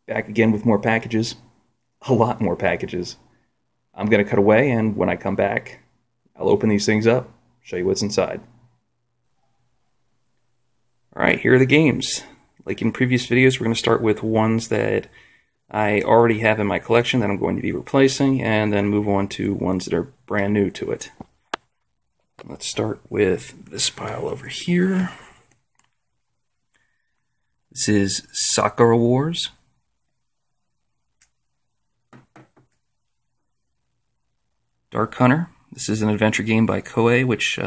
Back again with more packages. A lot more packages. I'm going to cut away, and when I come back, I'll open these things up, show you what's inside. Alright, here are the games. Like in previous videos, we're going to start with ones that I already have in my collection that I'm going to be replacing, and then move on to ones that are brand new to it. Let's start with this pile over here. This is Sakura Wars. Dark Hunter. This is an adventure game by Koei, which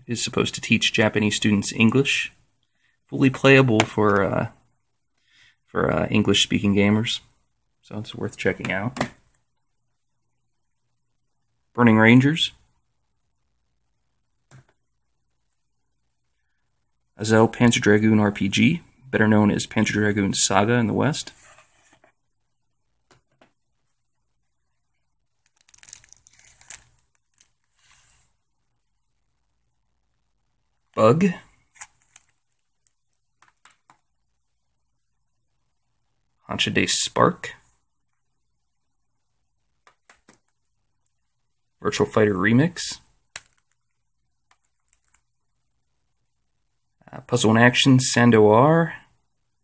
is supposed to teach Japanese students English. Fully playable for English-speaking gamers, so it's worth checking out. Burning Rangers. Azel Panzer Dragoon RPG, better known as Panzer Dragoon Saga in the West. Bug. Hanshide Spark. Virtual Fighter Remix. Puzzle and Action Sandoar.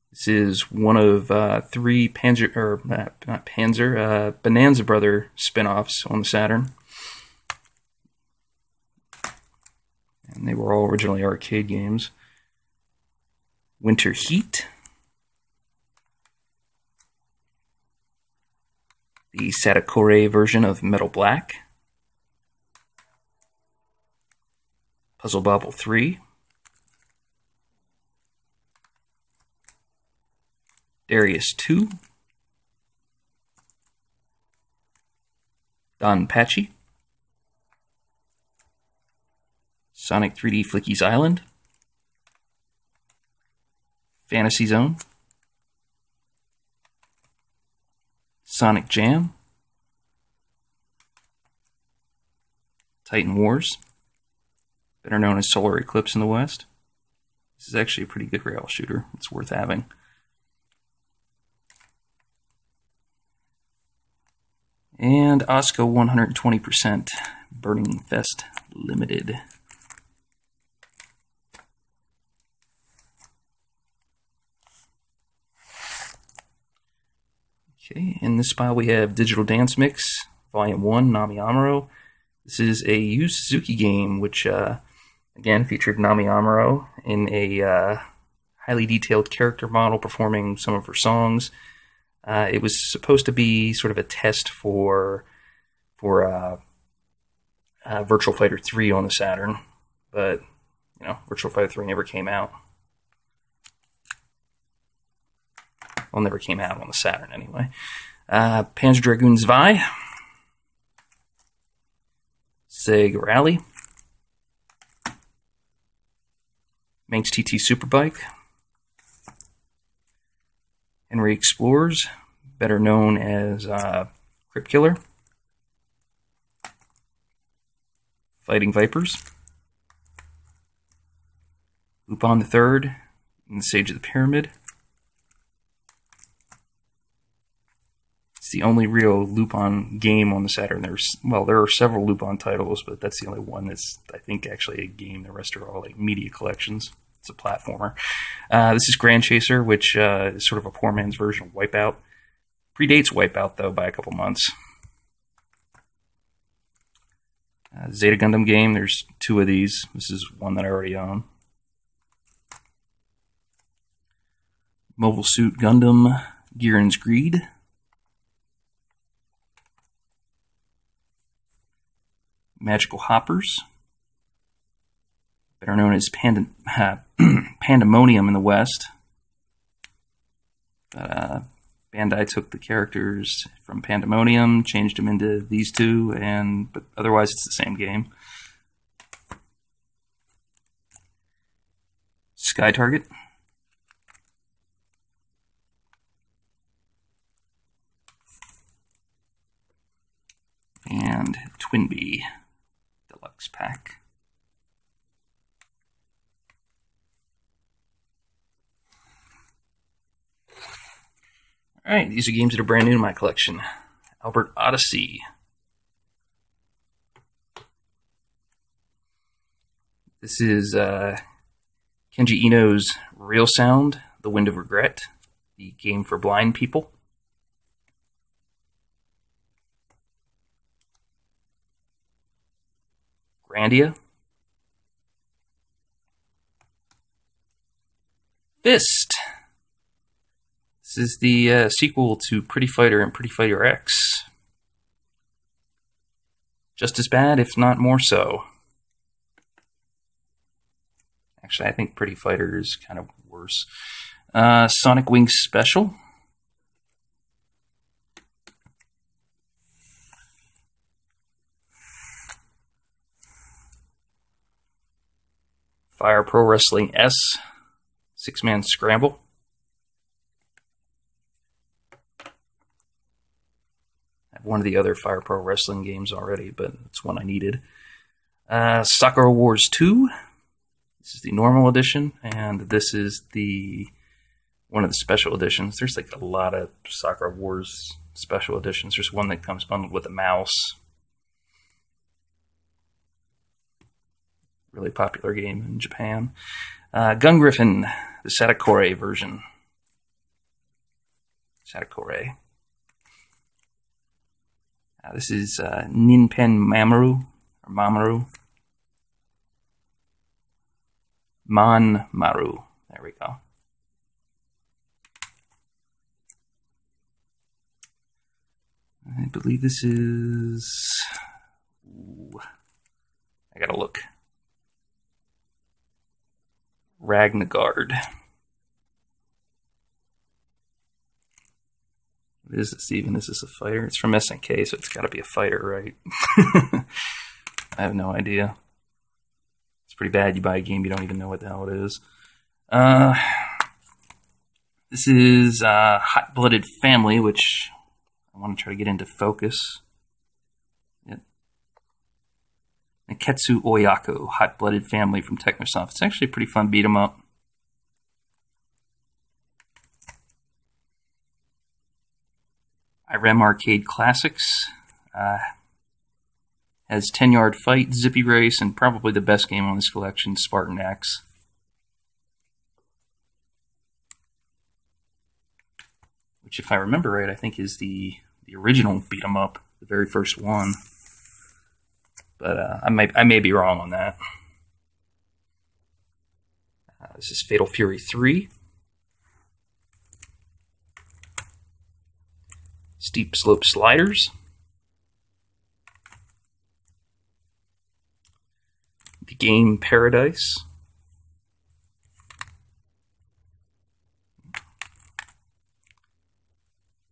This is one of three Bonanza Brother spin-offs on the Saturn. And they were all originally arcade games. Winter Heat. The Sakura version of Metal Black. Puzzle Bobble 3. Darius 2. Don Pachi. Sonic 3D Flicky's Island. Fantasy Zone. Sonic Jam. Titan Wars, better known as Solar Eclipse in the West. This is actually a pretty good rail shooter. It's worth having. And Osco 120% Burning Fest Limited. Okay, in this pile we have Digital Dance Mix, Volume 1, Nami Amuro. This is a Yu Suzuki game, which, again, featured Nami Amuro in a highly detailed character model performing some of her songs. It was supposed to be sort of a test for Virtual Fighter 3 on the Saturn, but, you know, Virtual Fighter 3 never came out. Well, never came out on the Saturn, anyway. Panzer Dragoon Zwei. Sega Rally. Manx TT Superbike. Henry Explorers, better known as Crypt Killer. Fighting Vipers. Lupin the Third and the Sage of the Pyramid. It's the only real Lupin game on the Saturn. There are several Lupin titles, but that's the only one that's, I think, actually a game. The rest are all like media collections. It's a platformer. This is Grand Chaser, which is sort of a poor man's version of Wipeout. Predates Wipeout, though, by a couple months. Zeta Gundam game, there's two of these. This is one that I already own. Mobile Suit Gundam, Giren's Greed. Magical Hoppers, better known as Pandemonium in the West. But Bandai took the characters from Pandemonium, changed them into these two, but otherwise it's the same game. Sky Target. And Twinbee Deluxe Pack. Alright, these are games that are brand new to my collection. Albert Odyssey. This is Kenji Ino's Real Sound, The Wind of Regret, the game for blind people. Grandia. Fist. This is the sequel to Pretty Fighter and Pretty Fighter X. Just as bad, if not more so. Actually, I think Pretty Fighter is kind of worse. Sonic Wings Special. Fire Pro Wrestling S. 6-Man Scramble. I have one of the other Fire Pro Wrestling games already, but it's one I needed. Sakura Wars 2. This is the normal edition, and this is the one of the special editions. There's like a lot of Sakura Wars special editions. There's one that comes bundled with a mouse. Really popular game in Japan. Gun Griffin, the Sakura version. Sakura. This is Ninpen Mamoru, or Mamoru. Maru. There we go. I believe this is... Ooh, I gotta look. Ragnagard. What is this even? Is this a fighter? It's from SNK, so it's gotta be a fighter, right? I have no idea. It's pretty bad. You buy a game, you don't even know what the hell it is. This is Hot-Blooded Family, which I want to try to get into focus. Yep. Neketsu Oyako, Hot-Blooded Family from Technosoft. It's actually a pretty fun beat 'em up. IREM Arcade Classics. Has 10-Yard Fight, Zippy Race, and probably the best game on this collection, Spartan X. Which, if I remember right, I think is the original beat 'em up, the very first one. But I may be wrong on that. This is Fatal Fury 3. Steep Slope Sliders. The Game Paradise.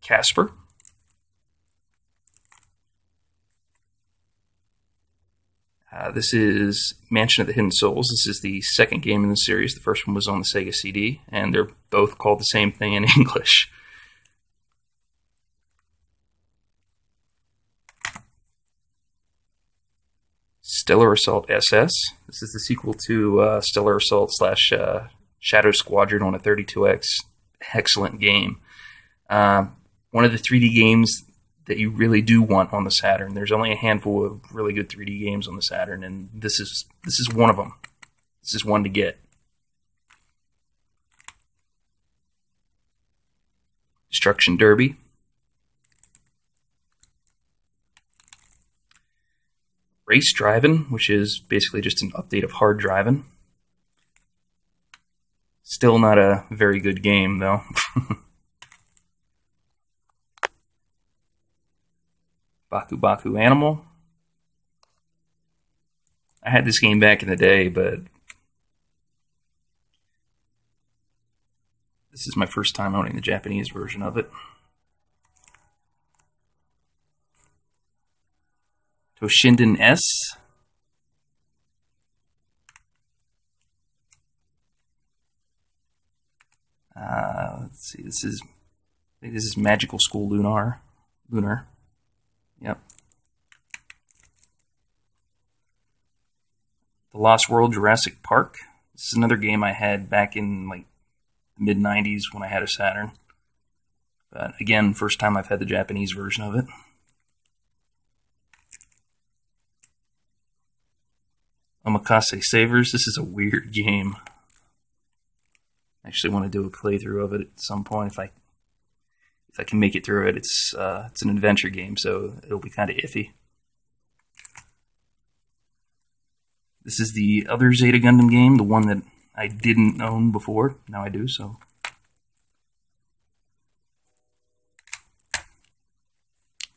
Casper. This is Mansion of the Hidden Souls. This is the second game in the series. The first one was on the Sega CD, and they're both called the same thing in English. Stellar Assault SS. This is the sequel to Stellar Assault / Shadow Squadron on a 32X. Excellent game. One of the 3D games that you really do want on the Saturn. There's only a handful of really good 3D games on the Saturn, and this is one of them. This is one to get. Destruction Derby. Race Driving, which is basically just an update of Hard Driving. Still not a very good game, though. Baku Baku Animal. I had this game back in the day, but this is my first time owning the Japanese version of it. Toshinden S. Let's see. I think this is Magical School Lunar. Yep. The Lost World Jurassic Park. This is another game I had back in like the mid-90s when I had a Saturn. But again, first time I've had the Japanese version of it. Omakase Savers. This is a weird game. I actually want to do a playthrough of it at some point if I can make it through it. It's an adventure game, so it'll be kind of iffy. This is the other Zeta Gundam game, the one that I didn't own before. Now I do, so.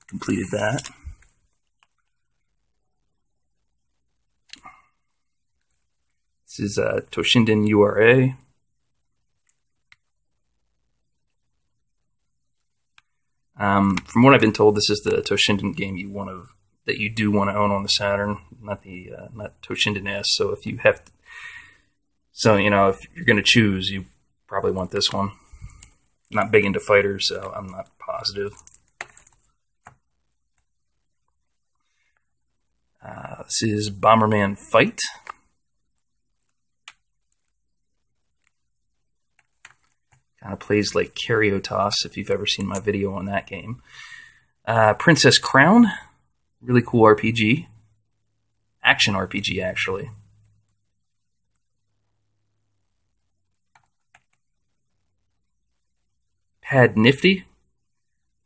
Completed that. This is Toshinden URA. From what I've been told, this is the Toshinden game that you do want to own on the Saturn, not Toshinden S. So if you have, if you're going to choose, you probably want this one. I'm not big into fighters, so I'm not positive. This is Bomberman Fight. Kind of plays like Cariotos, if you've ever seen my video on that game. Princess Crown, really cool RPG. Action RPG, actually. Pad Nifty.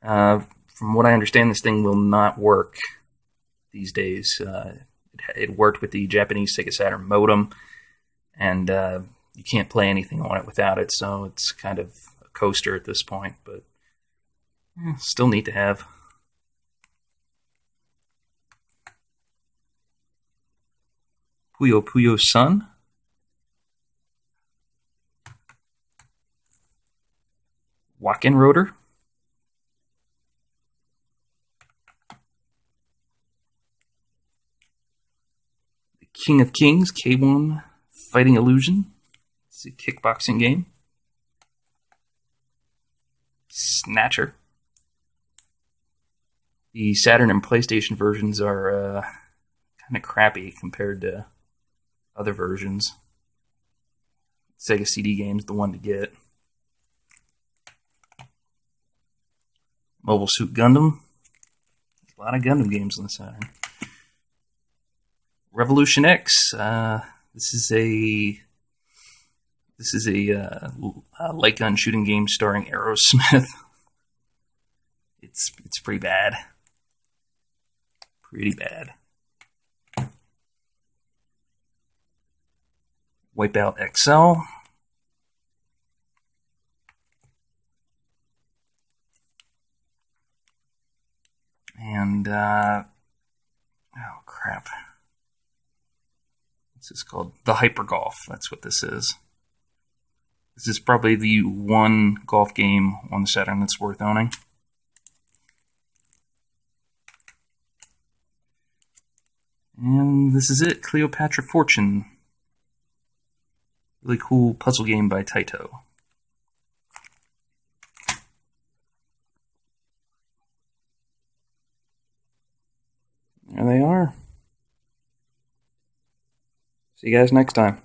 From what I understand, this thing will not work these days. It worked with the Japanese Sega Saturn modem, and you can't play anything on it without it, so it's kind of a coaster at this point, but still neat to have. Puyo Puyo Sun. Wacken Rotor. The King of Kings, K1 Fighting Illusion. It's a kickboxing game. Snatcher. The Saturn and PlayStation versions are kind of crappy compared to other versions. Sega CD game's the one to get. Mobile Suit Gundam. There's a lot of Gundam games on the Saturn. Revolution X. This is a light gun shooting game starring Aerosmith. It's pretty bad. Pretty bad. Wipeout XL. And oh crap. This is called the Hyper Golf. That's what this is. This is probably the one golf game on the Saturn that's worth owning. And this is it, Cleopatra Fortune. Really cool puzzle game by Taito. There they are. See you guys next time.